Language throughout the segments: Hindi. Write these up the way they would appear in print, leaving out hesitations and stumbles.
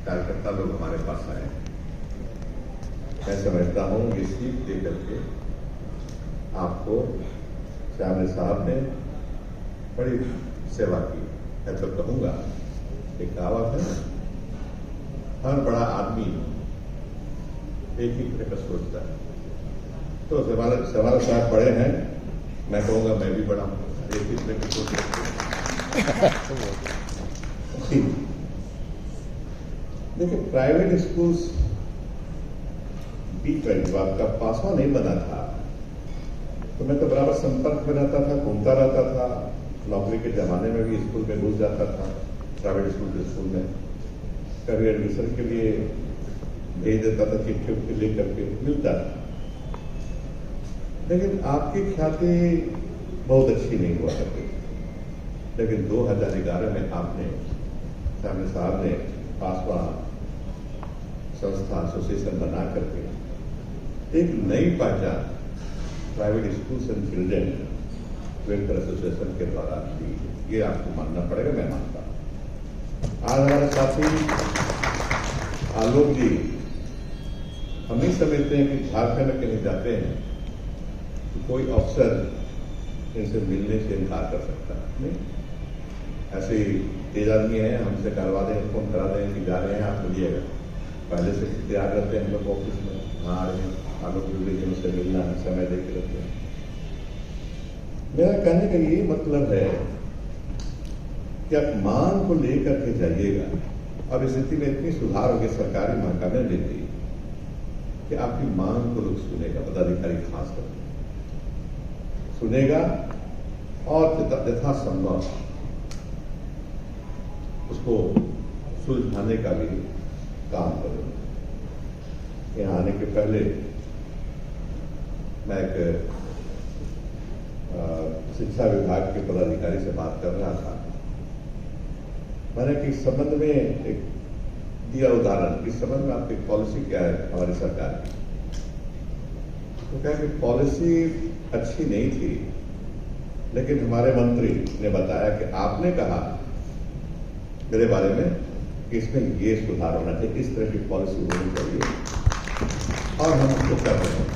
कार्यकर्ता लोग हमारे पास आए। मैं समझता हूं ये सीट दे करके आपको श्यामल साहब ने बड़ी सेवा की। मैं तो कहूंगा एक कहावत है, हर बड़ा आदमी एक ही तरह का सोचता है। तो सवाल साहब बड़े हैं, मैं कहूंगा मैं भी बड़ा हूं, एक ही तरह का सोचता हूं। देखिए, प्राइवेट स्कूल्स बीच में जब आपका पासवा नहीं बना था तो मैं तो बराबर संपर्क में रहता था, घूमता रहता था। नौकरी के जमाने में भी स्कूल में घुस जाता था, प्राइवेट स्कूल के स्कूल में कभी एडमिशन के लिए भेज देता था, चिट्ठी ले करके मिलता था। लेकिन आपकी ख्याति बहुत अच्छी नहीं हुआ करती। लेकिन 2011 में आपने श्यामल साहब ने पासवा संस्था एसोसिएशन बना करके एक नई पहचान private schools and children welfare association के द्वारा दी। ये आपको मानना पड़ेगा, मैं मानता हूं। आज हमारे साथी आलोक जी, हम नहीं समझते हैं कि झारखंड में कहीं जाते हैं तो कोई अफसर इनसे मिलने से इनकार कर सकता है। नहीं, ऐसे ही तेज आदमी है, हमसे करवा दें, फोन करा दें कि जा रहे हैं, आप मिलिएगा। पहले से तैयार रहते हैं हम लोग ऑफिस में, वहाँ आ रहे हैं, आलोक जी उनसे मिलना है, समय दे के रखते हैं। मेरा कहने का ये मतलब है कि आप मांग को लेकर के जाइएगा। अब स्थिति में इतनी सुधार हो गई, सरकारी महकमे देती कि आपकी मांग को लोग सुनेगा, पदाधिकारी खास करके सुनेगा और यथासंभव उसको सुलझाने का भी काम करेंगे। यहाँ आने के पहले मैं एक शिक्षा विभाग के पदाधिकारी से बात कर रहा था। मैंने कि इस संबंध में एक दिया उदाहरण, इस संबंध में आपकी पॉलिसी क्या है हमारी सरकार की। तो क्या कि पॉलिसी अच्छी नहीं थी, लेकिन हमारे मंत्री ने बताया कि आपने कहा मेरे बारे में कि इसमें ये सुधार होना चाहिए, इस तरह की पॉलिसी होनी चाहिए, और हम उसको कर रहे हैं,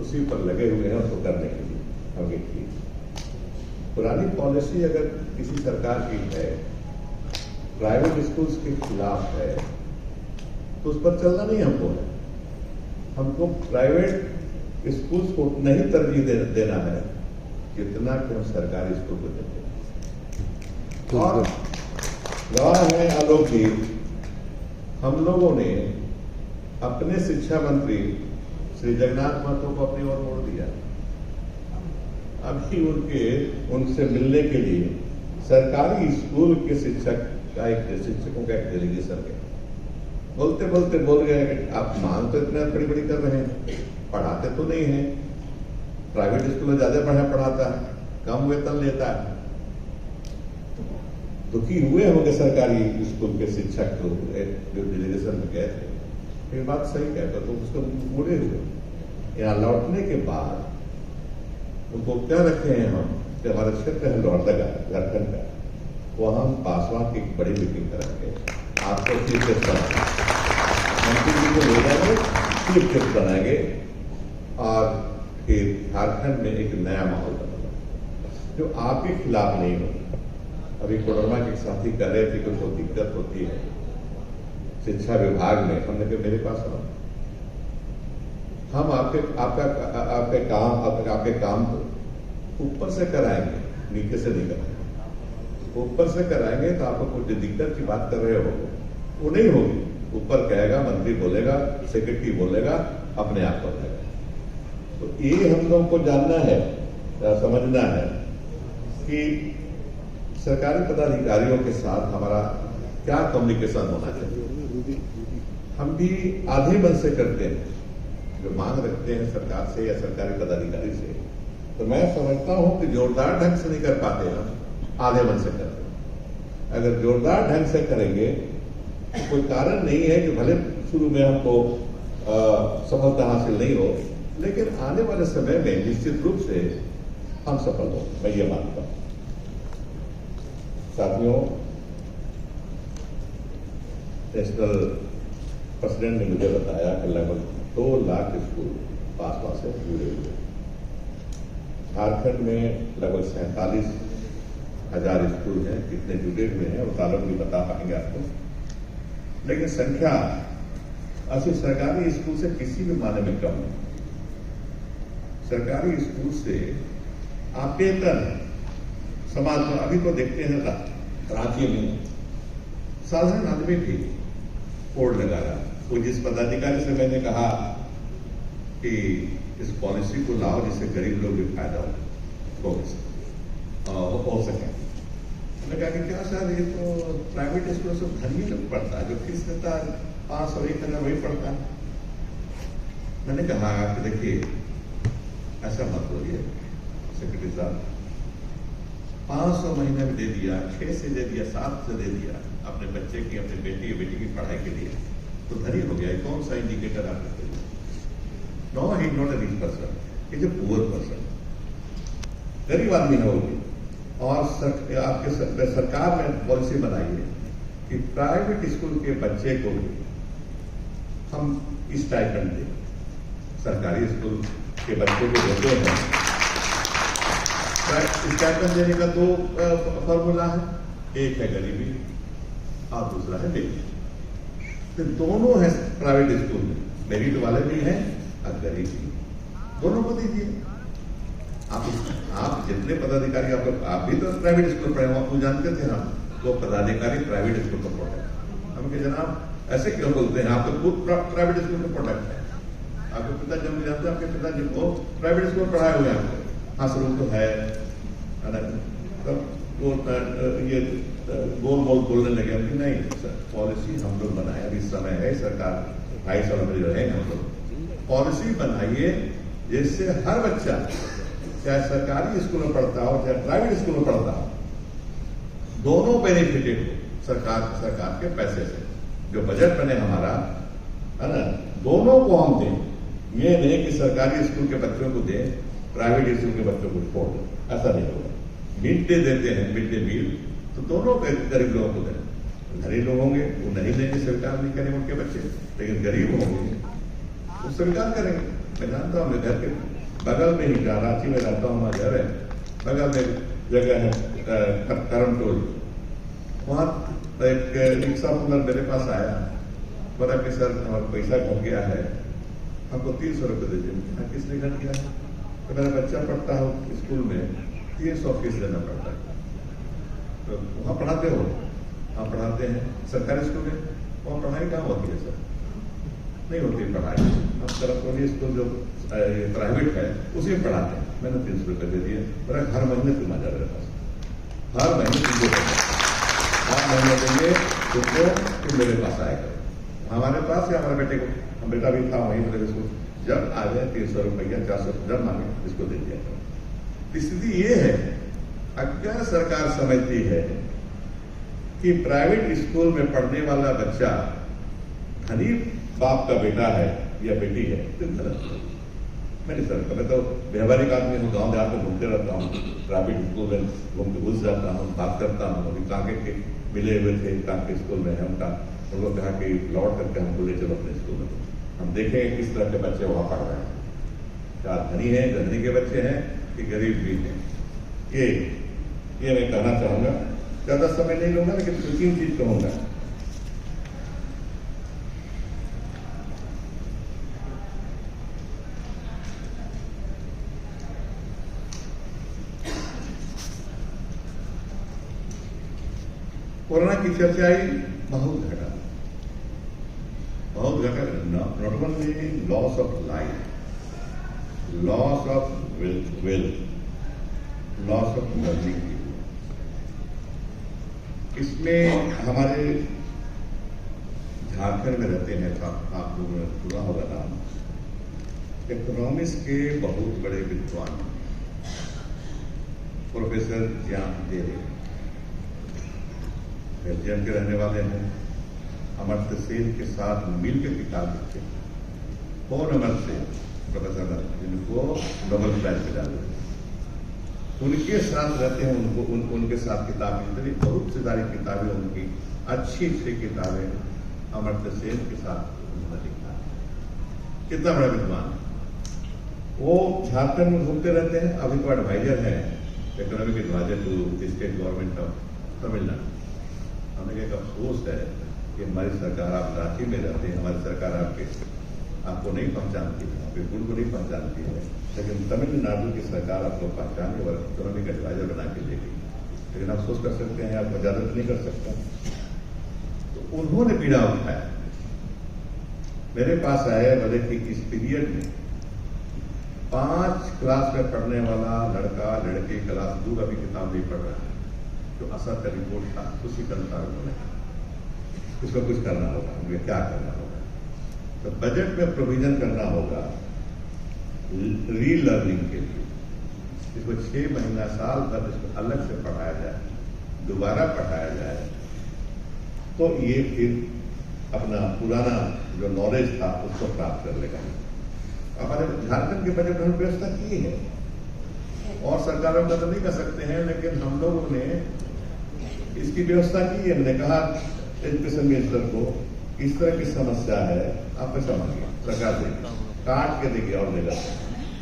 उसी पर लगे हुए हैं उसको करने के लिए। आगे की पुरानी पॉलिसी अगर किसी सरकार की है, प्राइवेट स्कूल्स के खिलाफ है, तो उस पर चलना नहीं हमको है। हमको प्राइवेट स्कूल्स को नहीं तरजीह देना है जितना कि हम सरकारी स्कूल को देते हैं। और गवाह है आलोक जी, हम लोगों ने अपने शिक्षा मंत्री श्री जगन्नाथ महतो को अपनी ओर मोड़ दिया। अभी उनसे मिलने के लिए सरकारी स्कूल के शिक्षकों का एक डेलीगेशन गया। बोलते बोलते बोल गए कि आप मांग तो इतना बड़ी बड़ी कर रहे हैं, पढ़ाते तो नहीं हैं। प्राइवेट स्कूल में ज्यादा पढ़ाता है, कम वेतन लेता है। दुखी हुए होंगे सरकारी स्कूल के शिक्षक जो डेलीगेशन में गए थे। ये बात सही कहता तो उसको मुड़े हुए। यहाँ लौटने के बाद उनको क्या रखे हैं हम कि हमारा क्षेत्र है लोहरदगा झारखंड का, वहां हम पासवा की एक बड़ी मीटिंग करेंगे। आपको चीफ गेस्ट बनाएंगे, मंत्री जी को ले जाएंगे, चीफ गेस्ट बनाएंगे, और फिर झारखंड में एक नया माहौल बनेगा जो आपके खिलाफ नहीं होगा। अभी कोडरमा के साथी कह रहे थे कि कोई दिक्कत होती है शिक्षा विभाग में। हमने कहा मेरे पास आओ, हम आपके काम को ऊपर से कराएंगे, नीचे से नहीं कराएंगे। ऊपर से कराएंगे तो आपको कुछ दिक्कत की बात कर रहे हो वो नहीं होगी। ऊपर कहेगा, मंत्री बोलेगा, सेक्रेटरी बोलेगा, अपने आप कर देगा। तो ये हम लोग को जानना है, समझना है कि सरकारी पदाधिकारियों के साथ हमारा क्या कम्युनिकेशन होना चाहिए। हम भी आधे मन से करते हैं जो मांग रखते हैं सरकार से या सरकारी पदाधिकारी से, तो मैं समझता हूं कि जोरदार ढंग से नहीं कर पाते, हम आधे मन से करते हैं। अगर जोरदार ढंग से करेंगे तो कोई कारण नहीं है कि भले शुरू में हमको सफलता हासिल नहीं हो, लेकिन आने वाले समय में निश्चित रूप से हम सफल हो, मैं ये मानता हूं। साथियों, नेशनल प्रेसिडेंट ने मुझे बताया कि लगभग 2 लाख स्कूल पासवा से जुड़े हुए। झारखंड में लगभग 47,000 स्कूल हैं, कितने जुड़े हुए हैं और तालुक भी बता पाएंगे आपको, लेकिन संख्या ऐसे सरकारी स्कूल से किसी भी माने में कम नहीं। सरकारी स्कूल से आपेतन समाज में अभी तो देखते हैं रांची में साधारण आदमी भी बोर्ड लगाया। कोई जिस पदाधिकारी से मैंने कहा कि इस पॉलिसी को लाओ जिससे गरीब लोग भी फायदा हो सके, मैंने कहा कि क्या सर ये तो प्राइवेट स्कूल से धनी लोग पढ़ता है, जो फीस देता है 500 1,000 वही पढ़ता है। मैंने कहा कि देखिए ऐसा मत बोलिए सेक्रेटरी साहब, 500 महीने में दे दिया, 6 से दे दिया, 7 से दे दिया अपने बच्चे की, अपने बेटी की पढ़ाई के लिए, तो धनी हो गया। कौन सा इंडिकेटर आप देते हैं? No, he not a rich person, is a poor person, गरीब आदमी होगी। और आपके सरकार ने पॉलिसी बनाई है कि प्राइवेट स्कूल के बच्चे को भी हम स्टाइपेंड दें। सरकारी स्कूल के बच्चों को देते हैं, स्टाइपेंड देने का 2 फॉर्मूला है, एक है गरीबी और दूसरा है बेटी। तो दोनों है प्राइवेट स्कूल में, मेरिट वाले भी हैं और गरीब भी, दोनों को दीजिए। आप जितने पदाधिकारी आप भी तो प्राइवेट स्कूल पढ़े, आपको जानते थे हम वो पदाधिकारी प्राइवेट स्कूल का प्रोडक्ट। हम कि जनाब ऐसे क्यों बोलते हैं, आप तो खुद प्राइवेट स्कूल का प्रोडक्ट है। आपके पिताजी हम जानते हैं, आपके पिताजी को प्राइवेट स्कूल पढ़ाए हुए हैं आपको, हाँ शुरू तो है ना, तो ये गोल मोल बोलने लगे हम कि नहीं सर, पॉलिसी हम लोग बनाए, अभी समय है, सरकार 2.5 साल में रहेंगे हम लोग, पॉलिसी बनाइए जिससे हर बच्चा चाहे सरकारी स्कूल में पढ़ता हो चाहे प्राइवेट स्कूल में पढ़ता हो, दोनों बेनिफिटेड हो सरकार के पैसे से। जो बजट बने हमारा है ना, दोनों को हम दें। ये नहीं कि सरकारी स्कूल के बच्चों को दें, प्राइवेट स्कूल के बच्चों को छोड़ दें, ऐसा नहीं होगा। मिड डे देते हैं, मिड डे मील, तो दोनों गरीब लोगों को दें। गरीब लोग होंगे वो नहीं देंगे, स्वीकार नहीं करेंगे उनके बच्चे, लेकिन गरीब होंगे वो स्वीकार करेंगे। मैं जानता हूँ, घर के बगल में ही, रांची में रहता हूँ, हमारा घर है, बगल में जगह है करम टोल, वहां एक रिक्शा पुनर मेरे पास आया, बोला कि सर हमारा पैसा घट गया है, हमको 300 रुपये दे दीजिए। किसने घट गया है? तो मेरा बच्चा पढ़ता है स्कूल में, 300 फीस देना पड़ता है। तो वहाँ पढ़ाते हो? हाँ पढ़ाते हैं। सरकारी स्कूल में वहाँ पढ़ाई कहाँ होती है सर? नहीं होती पढ़ाई। हम तरफ स्कूल जो प्राइवेट है उसी में पढ़ाते हैं। मैंने 300 रुपये दे दिए, मेरा हर महीने तुम आ जा मेरे पास, हर महीने तुमको हर महीने देंगे तुमको, तुम मेरे पास आएगा। हमारे पास या हमारे बेटे को, बेटा भी था वहीं मेरे स्कूल, जब आ जाए 300 रुपया 400 जब मांगे इसको दे दिया। स्थिति ये है, अगर सरकार समझती है कि प्राइवेट स्कूल में पढ़ने वाला बच्चा धनी बाप का बेटा है या बेटी है, तो गलत है। मैंने सर मैं तो व्यवहारिक आदमी हूँ, गाँव देहात में घूमते रहता हूँ, प्राइवेट स्कूल में घूम के घुस जाता हूँ, बात करता हूँ। अभी कांके के मिले हुए थे, कांके स्कूल में हम उनको कहा कि लौट करके हमको ले चलो अपने स्कूल में, हम देखेंगे किस तरह के बच्चे वहाँ पढ़ रहे हैं, क्या धनी है, धनी के बच्चे हैं कि गरीब भी हैं। ये मैं कहना चाहूंगा। ज्यादा समय नहीं लूंगा, लेकिन 2-3 चीज कहूंगा। कोरोना की चर्चा आई, बहुत घटा, not only loss of life, loss of wealth, loss of learning. इसमें हमारे झारखंड में रहते हैं, आप लोगों ने सुना होगा नाम, इकोनॉमिक्स के बहुत बड़े विद्वान प्रोफेसर ज्ञान देरे, बेल्जियम के रहने वाले हैं, अमर्त्य सेन के साथ मिलकर किताब लिखते हैं। कौन अमर्त्य सेन? प्रोफेसर जिनको नोबेल प्राइज मिला, उनके साथ रहते हैं, उनके साथ किताबें, बहुत सी सारी किताबें उनकी, अच्छी किताबें अमर्त्य सेन के साथ उन्होंने लिखा। कितना बड़ा विद्वान है वो। झारखंड में घूमते रहते हैं, अभी तो एडवाइजर है economic adviser to state government of Tamil Nadu. हमें एक अफसोस है कि हमारी सरकार, आप रांची में रहते हैं, हमारी सरकार आपको नहीं पहचानती है, आपके गुण को नहीं पहचानती है, लेकिन तमिलनाडु की सरकार आपको पहचाने और इकोनॉमिक एडवाइजर बना के ले गई। लेकिन अफसोस कर सकते हैं, आप मजादत नहीं कर सकते। तो उन्होंने पीड़ा उठाया, मेरे पास आए, बोले कि इस पीरियड में 5 क्लास में पढ़ने वाला लड़का लड़के क्लास 2 का भी किताब नहीं पढ़ रहा है, जो असर का रिपोर्ट था उसी के अनुसार उन्होंने कहा इसको कुछ करना होगा। हमें क्या करना होगा? तो बजट में प्रोविजन करना होगा रीलर्निंग के लिए। इसको 6 महीना साल भर इसको अलग से पढ़ाया जाए, दोबारा पढ़ाया जाए, तो ये फिर अपना पुराना जो नॉलेज था उसको प्राप्त कर लेगा। हमारे झारखंड के बजट में व्यवस्था की है और सरकारों का तो नहीं कर सकते हैं, लेकिन हम लोगों ने इसकी व्यवस्था की है। मैंने कहा एजुकेशन मिनिस्टर को, इस तरह की समस्या है, आप पैसा मांगिए, सरकार देगी, काट के देगी और देगा।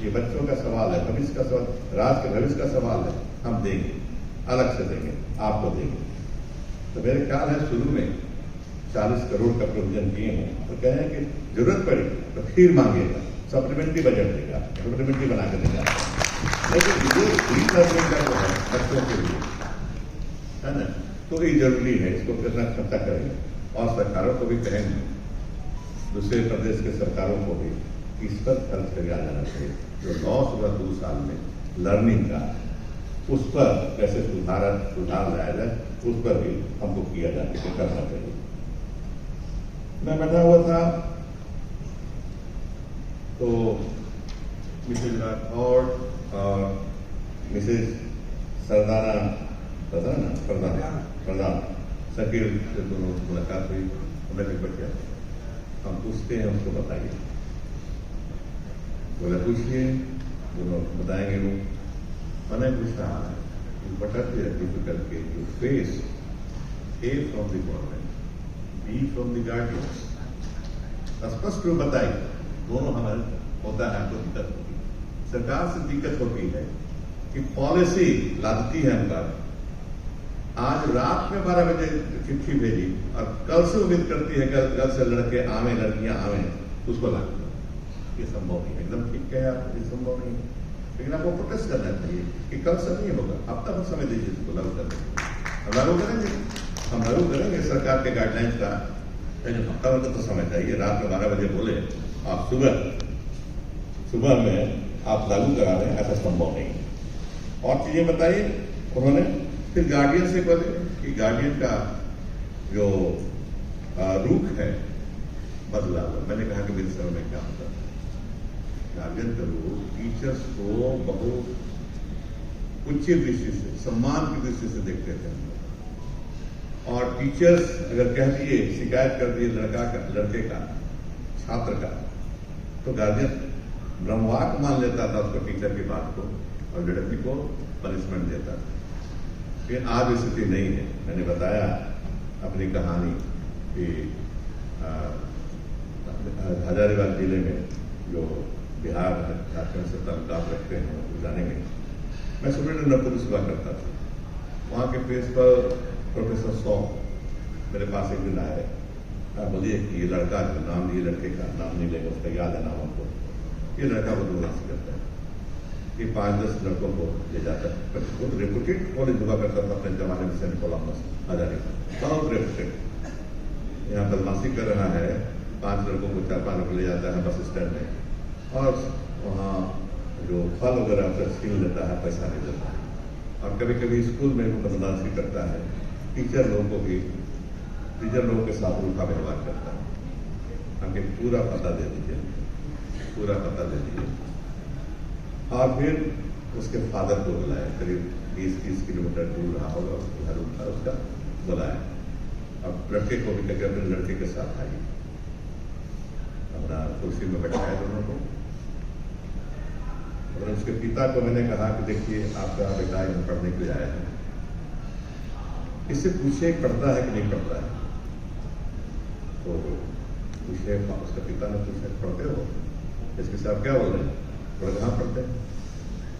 ये बच्चों का सवाल है, भविष्य का सवाल, राज्य के भविष्य का सवाल है, हम देंगे, अलग से देंगे, आपको देंगे। तो मेरे ख्याल है शुरू में 40 करोड़ का प्रोविजन किए हैं, तो कहें कि जरूरत पड़ी तो फिर मांगेगा, सप्लीमेंट्री बजट देगा, सप्लीमेंट्री बना के देगा। लेकिन ये रीलर्निंग का जो है बच्चों के लिए, है ना, तो ये जरूरी है, इसको कितना खर्चा करेंगे। और सरकारों को भी कहेंगे, दूसरे प्रदेश के सरकारों को भी इस पर खर्च किया जाना चाहिए। जो लॉस हुआ 2 साल में लर्निंग का, उस पर कैसे सुधार लाया जाए, उस पर भी हमको किया जाए, करना चाहिए। मैं बैठा हुआ था तो मिसेज राठौड़ और मिसेज प्रधान शकील से दोनों मुलाकात हुई। उन्होंने बच्चा हम पूछते हैं, उसको बताइए। बोले पूछिए, दोनों बताएंगे। वो मैंने पूछा, what are the difficulties you face? A from the government, B from the guardians. स्पष्ट रूप बताइए। दोनों हमारे होता है, हमको दिक्कत होती है, सरकार से दिक्कत होती है कि पॉलिसी लादती है हमका। आज रात में 12 बजे चिट्ठी भेजी और कल से उम्मीद करती है कल से लड़के आवे, लड़कियां आवे, उसको लागू। ये संभव नहीं है, एकदम ठीक है आप, ये संभव नहीं है। लेकिन आपको प्रोटेस्ट करना चाहिए कि कल से नहीं होगा, अब तक समय दीजिए इसको लागू करने। हम लागू करेंगे, हम लागू करेंगे सरकार के गाइडलाइंस का, लेकिन हफ्ता भर तो समय चाहिए। रात में 12 बजे बोले, आप सुबह में आप लागू करा रहे हैं, ऐसा संभव नहीं। और चीजें बताइए उन्होंने। फिर गार्डियन से बोले कि गार्डियन का जो रुख है बदला हुआ। मैंने कहा कि मेरे समय में क्या होता है, गार्जियन का रुख टीचर्स को बहुत उच्च दृष्टि से, सम्मान की दृष्टि से देखते थे। और टीचर्स अगर कह दिए, शिकायत कर दिए लड़के का, छात्र का, तो गार्जियन ब्रह्मवाक मान लेता था उसको, टीचर की बात को, और लड़की को पनिशमेंट देता था। फिर आज स्थिति नहीं है। मैंने बताया अपनी कहानी कि हजारीबाग जिले में जो बिहार झारखंड से ताल्लुकात रखते हैं, जाने में मैं सुप्रिंटेंडेंट पुलिस हुआ करता था। वहाँ के प्रिंसिपल प्रोफेसर सौ मेरे पास एक दिन आए, बोलिए कि ये लड़का का नाम, ये लड़के का नाम नहीं लेगा, उसका याद है नाम हमको, ये लड़का बदमाशी करता है, ये 5-10 लड़कों को ले जाता है। बहुत रेपुटेड कॉलेज हुआ करता था अपने जमाने में, सेंट कोलम्बस हजारीबाग, बहुत रेपुटेड। यहाँ बदमाशी कर रहा है, 5 लड़कों को 4-5 लोग ले जाता है बस स्टैंड में, और वहाँ जो फल वगैरह उसे छीन लेता है, पैसा नहीं देता है। और कभी कभी स्कूल में वो बदमाशी करता है, टीचर लोगों के साथ उनका व्यवहार करता है। हमें पूरा पता दे दीजिए, पूरा पता दे दीजिए। और फिर उसके फादर को बुलाया, करीब 20-30 किलोमीटर दूर रहा होगा, उसके घर उठा, उसका बुलाया। अब लड़के को भी कहकर अपने लड़के के साथ आइए, अपना कुर्सी में बैठाया दोनों को। और उसके पिता को मैंने कहा कि देखिए आपका बेटा यहाँ पढ़ने के लिए आया है, इससे पूछिए पढ़ता है कि नहीं पढ़ता है। तो पूछे, उसका पिता ने पूछा पढ़ते हो? इसके साथ क्या बोल रहे हैं? बोले कहाँ पढ़ते हैं?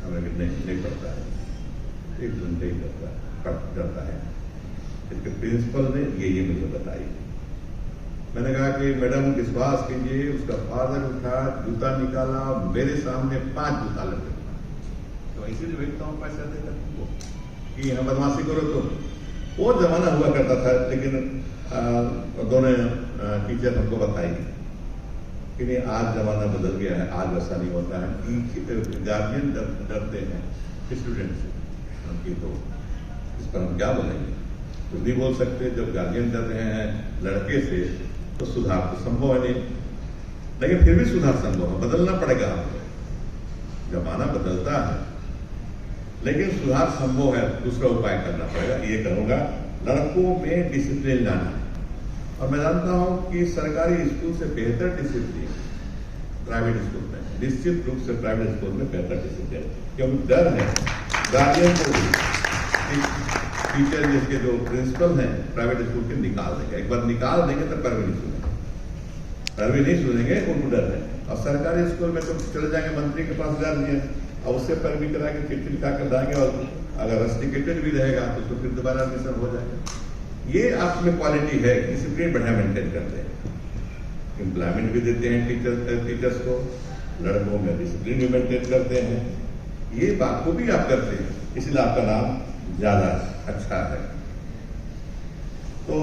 हमें नहीं पढ़ता है, एक घंटे ही पढ़ जाता है। इसके प्रिंसिपल ने ये मुझे बताई। मैंने कहा कि मैडम विश्वास कीजिए, उसका फादर उठा, जूता निकाला, मेरे सामने 5 जूता लगे। तो इसीलिए भेजता हूँ पैसा देकर तुमको कि यहाँ बदमाशी करो। तो वो जमाना हुआ करता था, लेकिन दोनों टीचर हमको बताएगी कि नहीं, आज जमाना बदल गया है, आज वैसा नहीं होता है। गार्जियन डरते हैं स्टूडेंट से, उनकी तो इस पर हम क्या बोलेंगे? कुछ नहीं बोल सकते। जब गार्जियन डर रहे हैं लड़के से, तो सुधार तो संभव है नहीं, लेकिन फिर भी सुधार संभव है, बदलना पड़ेगा हमको। जमाना बदलता है, लेकिन सुधार संभव है। दूसरा उपाय करना पड़ेगा। ये करूंगा, लड़कों में डिसिप्लिन लाना। और मैं जानता हूं कि सरकारी स्कूल से बेहतर डिसिप्लिन प्राइवेट स्कूल में, निश्चित रूप से प्राइवेट स्कूल में बेहतर डिसिप्लिन, क्योंकि डर है गार्जियन को भी। टीचर जिसके जो प्रिंसिपल हैं प्राइवेट स्कूल के निकाल देंगे, एक बार निकाल देंगे तो पैरवी नहीं सुनेंगे, पैरवी नहीं सुनेंगे, उनको डर है। और सरकारी स्कूल में तो चले जाएंगे मंत्री के पास, डर दिए और उससे पैरवी करा के चिट्ठी लिखा कर लाएंगे, और अगर रस्टिकेटेड भी रहेगा तो फिर दोबारा एडमिशन हो जाएगा। ये आप में क्वालिटी है, डिसिप्लिन बढ़िया मेंटेन करते हैं, एम्प्लॉयमेंट भी देते हैं टीचर्स को, लड़कों में डिसिप्लिन भी मेंटेन करते हैं। ये बात को भी आप करते हैं, इसलिए आपका नाम ज्यादा अच्छा है। तो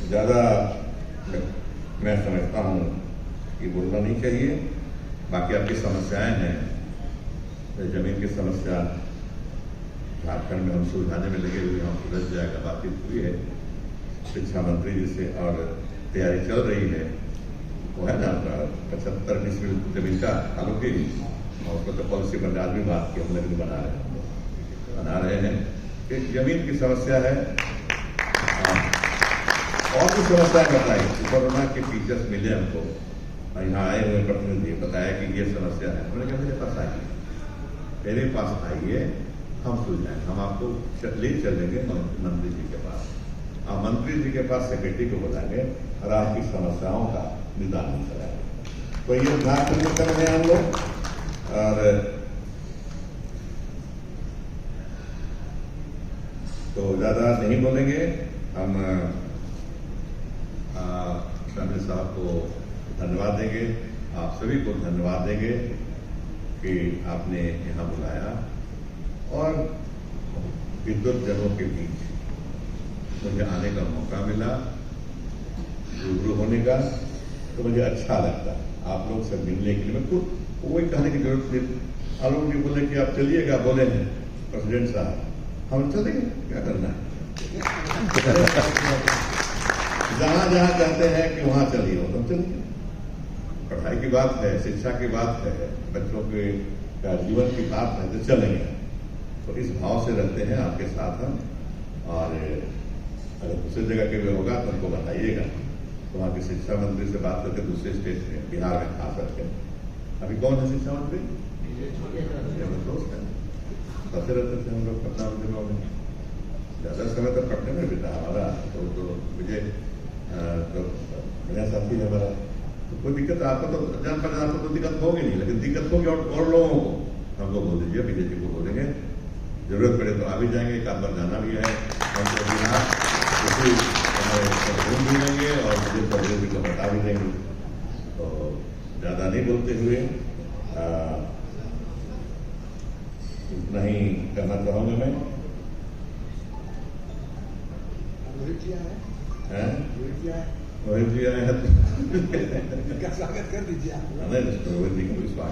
ज्यादा मैं समझता हूं कि बोलना नहीं चाहिए। बाकी आपकी समस्याएं हैं, जमीन की समस्या झारखंड में हम सुलझाने में लगे हुए, हम सुलझ जाएगा, बातचीत हुई है शिक्षा मंत्री जी से और तैयारी चल रही है। वो है ना 75 डिसमिल जमीन का तालुकी, और उसको तो पॉलिसी बना, आज भी बात की, हम लोग भी बना रहे हैं कि जमीन की समस्या है। और भी समस्याएं बताई, कोरोना के टीचर्स मिले हमको, यहाँ आए हुए प्रतिनिधि बताया कि ये समस्या है। हमने कहा मेरे पास आइए, मेरे पास आइए, हम सुलझाएं, हम आपको ले चलेंगे मंत्री जी के पास। आप मंत्री जी के पास सेक्रेटरी को बुलाएंगे और आपकी समस्याओं का निदान कराएंगे। तो ये झारखंड कर रहे हैं हम लोग। और तो ज्यादा नहीं बोलेंगे, हम शामिल साहब को धन्यवाद देंगे, आप सभी को धन्यवाद देंगे कि आपने यहाँ बुलाया और विद्युत जनों के बीच मुझे आने का मौका मिला, रूबरू होने का, तो मुझे अच्छा लगता आप लोग से मिलने के लिए। मैं खुद कोई कहने की जरूरत नहीं, आप लोग भी बोले कि आप चलिएगा, बोले हैं प्रेसिडेंट साहब, हम चलेंगे, क्या करना है जहां जहां कहते हैं कि वहां चलिए, वो तो चलिए। पढ़ाई की बात है, शिक्षा की बात है, बच्चों के जीवन की बात है, तो चलेंगे। तो इस भाव से रहते हैं आपके साथ हम। और अगर दूसरी जगह के भी होगा तो हमको बताइएगा, तो वहाँ की शिक्षा मंत्री से बात करके दूसरे स्टेट में, बिहार में खा सकते हैं। अभी कौन है शिक्षा मंत्री? दोस्त है, पढ़ते रहते थे हम लोग पटना दिनों में, ज्यादा समय तो पटने में बीता हमारा। तो मुझे तो मेरा साथी है हमारा, तो कोई दिक्कत आपको तो जान पहचान, आपको तो दिक्कत होगी नहीं, लेकिन दिक्कत होगी और लोगों को। हमको बोल दीजिए, बीजेपी को बोलेंगे, जरूरत पड़े तो आ भी जाएंगे, एक आध बार जाना भी है, हमको घूम भी लेंगे और मुझे प्रदेश को बता भी देंगे। तो ज्यादा नहीं बोलते हुए इतना ही करना चाहूंगा मैं। रोहित जी आए हैं तो स्वागत कर दीजिए। रोहित जी का भी स्वागत